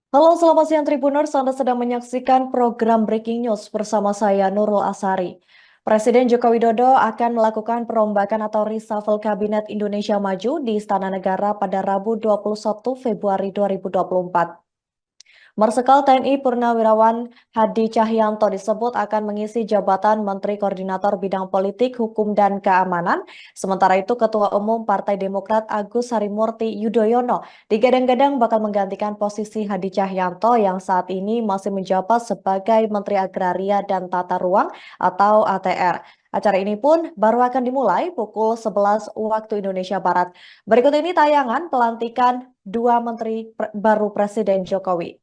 Halo, selamat siang Tribuners. Anda sedang menyaksikan program Breaking News bersama saya Nurul Asari. Presiden Joko Widodo akan melakukan perombakan atau reshuffle Kabinet Indonesia Maju di Istana Negara pada Rabu 21 Februari 2024. Marsikal TNI Purnawirawan Hadi Cahyanto disebut akan mengisi jabatan Menteri Koordinator Bidang Politik, Hukum, dan Keamanan. Sementara itu, Ketua Umum Partai Demokrat Agus Harimurti Yudhoyono digadang-gadang bakal menggantikan posisi Hadi Cahyanto yang saat ini masih menjabat sebagai Menteri Agraria dan Tata Ruang atau ATR. Acara ini pun baru akan dimulai pukul 11 waktu Indonesia Barat. Berikut ini tayangan pelantikan dua menteri baru Presiden Jokowi.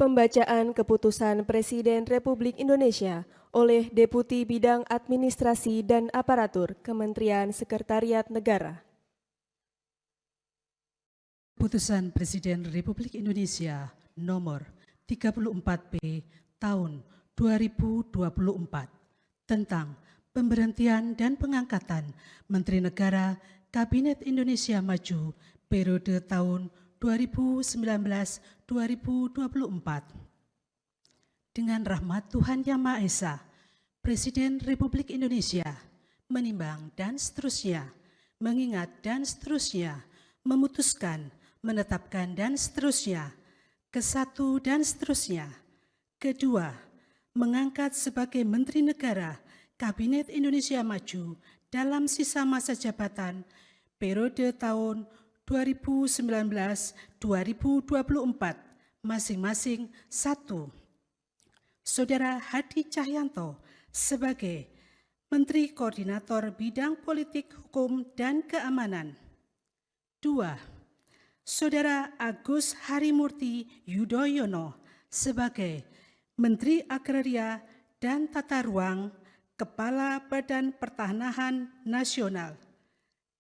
Pembacaan Keputusan Presiden Republik Indonesia oleh Deputi Bidang Administrasi dan Aparatur Kementerian Sekretariat Negara. Keputusan Presiden Republik Indonesia nomor 34B tahun 2024 tentang pemberhentian dan pengangkatan Menteri Negara Kabinet Indonesia Maju periode tahun 2019-2024. Dengan rahmat Tuhan Yang Maha Esa, Presiden Republik Indonesia menimbang dan seterusnya, mengingat dan seterusnya, memutuskan, menetapkan dan seterusnya, kesatu dan seterusnya. Kedua, mengangkat sebagai Menteri Negara Kabinet Indonesia Maju dalam sisa masa jabatan periode tahun 2019-2024 masing-masing satu. Saudara Hadi Cahyanto sebagai Menteri Koordinator Bidang Politik, Hukum, dan Keamanan. 2. Saudara Agus Harimurti Yudhoyono sebagai Menteri Agraria dan Tata Ruang, Kepala Badan Pertanahan Nasional.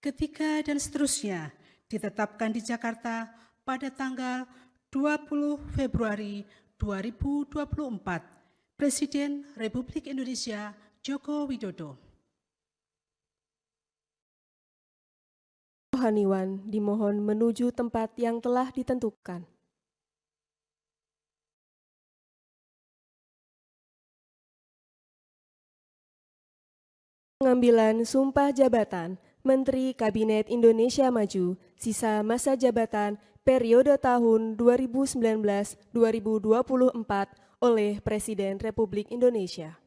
Ketiga dan seterusnya ditetapkan di Jakarta pada tanggal 20 Februari 2024. Presiden Republik Indonesia Joko Widodo. Rohaniwan dimohon menuju tempat yang telah ditentukan. Pengambilan Sumpah Jabatan Menteri Kabinet Indonesia Maju, sisa masa jabatan periode tahun 2019-2024 oleh Presiden Republik Indonesia.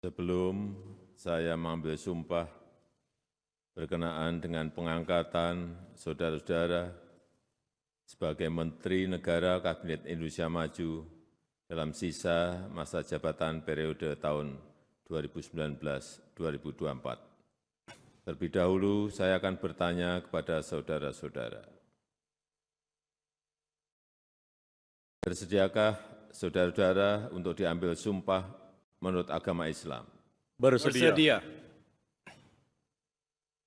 Sebelum saya mengambil sumpah berkenaan dengan pengangkatan saudara-saudara sebagai Menteri Negara Kabinet Indonesia Maju dalam sisa masa jabatan periode tahun 2019-2024. Terlebih dahulu saya akan bertanya kepada saudara-saudara. Bersediakah saudara-saudara untuk diambil sumpah menurut agama Islam? Bersedia.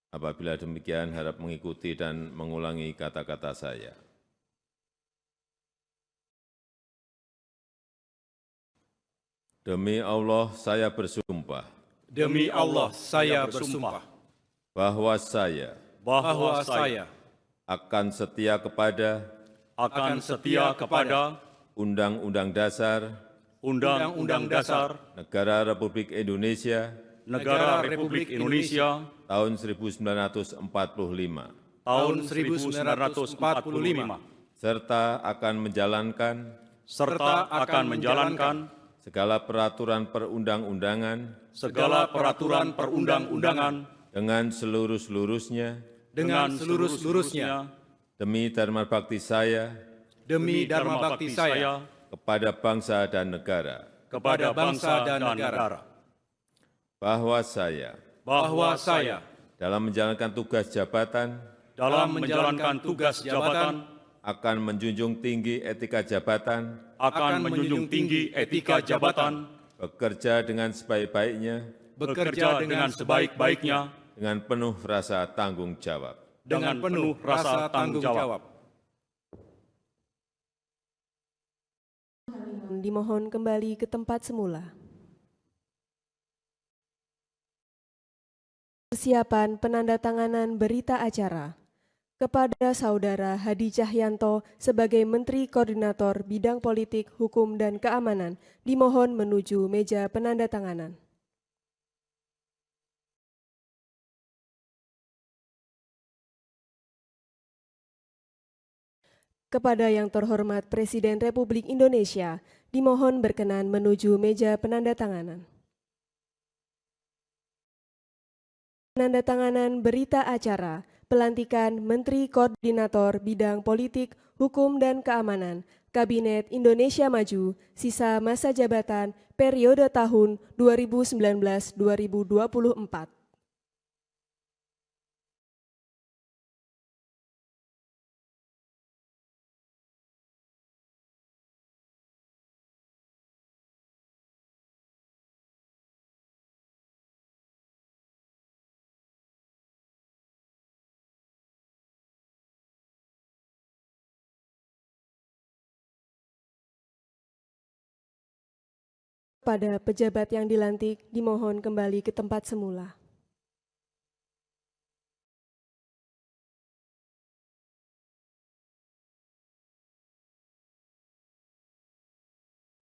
Apabila demikian, harap mengikuti dan mengulangi kata-kata saya. Demi Allah, saya bersumpah Demi Allah, saya bersumpah bahwa saya bahwa saya akan setia kepada akan setia kepada Undang-Undang Dasar Undang-Undang Dasar Negara Republik Indonesia Negara Republik Indonesia tahun 1945, tahun 1945, serta akan menjalankan segala peraturan perundang-undangan segala peraturan perundang-undangan dengan seluruh-seluruhnya dengan seluruh-seluruhnya demi dharma bakti saya demi dharma bakti saya kepada bangsa dan negara, kepada bangsa dan negara, bahwa saya bahwa saya dalam menjalankan tugas jabatan dalam menjalankan tugas jabatan akan menjunjung tinggi etika jabatan, akan menjunjung tinggi etika jabatan, bekerja dengan sebaik-baiknya, bekerja dengan sebaik-baiknya, dengan penuh rasa tanggung jawab. dengan penuh rasa tanggung jawab. Dimohon kembali ke tempat semula. Persiapan penandatanganan berita acara kepada Saudara Hadi Cahyanto sebagai Menteri Koordinator Bidang Politik, Hukum, dan Keamanan dimohon menuju meja penandatanganan. Kepada yang terhormat Presiden Republik Indonesia dimohon berkenan menuju meja penandatanganan. Penandatanganan berita acara pelantikan Menteri Koordinator Bidang Politik, Hukum, dan Keamanan Kabinet Indonesia Maju sisa masa jabatan periode tahun 2019-2024. Pada pejabat yang dilantik dimohon kembali ke tempat semula.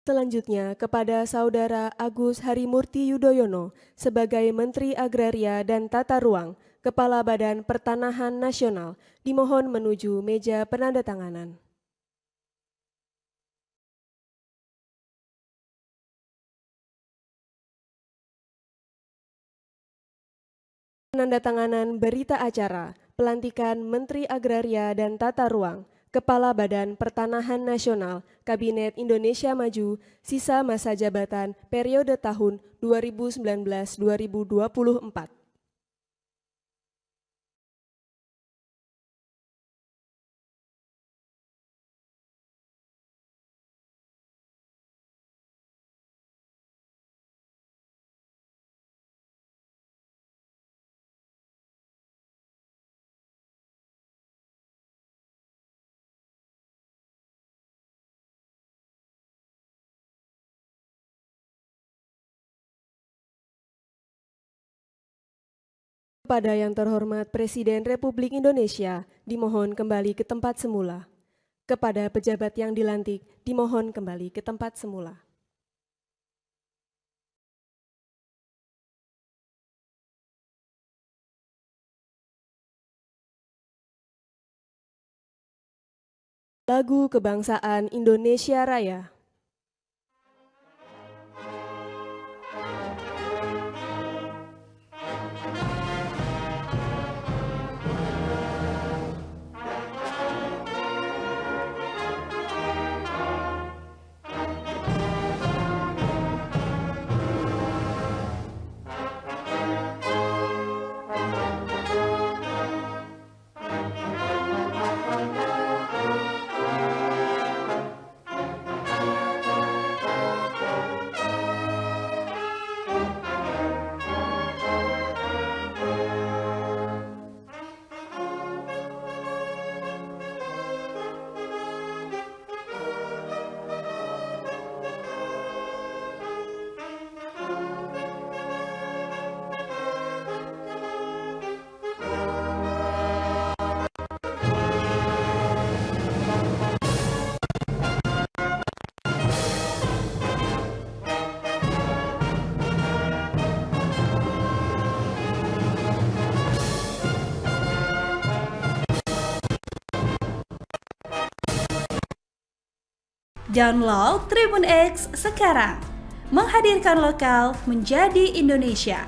Selanjutnya kepada Saudara Agus Harimurti Yudhoyono sebagai Menteri Agraria dan Tata Ruang, Kepala Badan Pertanahan Nasional dimohon menuju meja penandatanganan. Penandatanganan berita acara pelantikan Menteri Agraria dan Tata Ruang, Kepala Badan Pertanahan Nasional Kabinet Indonesia Maju sisa masa jabatan periode tahun 2019-2024. Kepada yang terhormat Presiden Republik Indonesia, dimohon kembali ke tempat semula. Kepada pejabat yang dilantik, dimohon kembali ke tempat semula. Lagu Kebangsaan Indonesia Raya. Download Tribun X sekarang. Menghadirkan lokal menjadi Indonesia.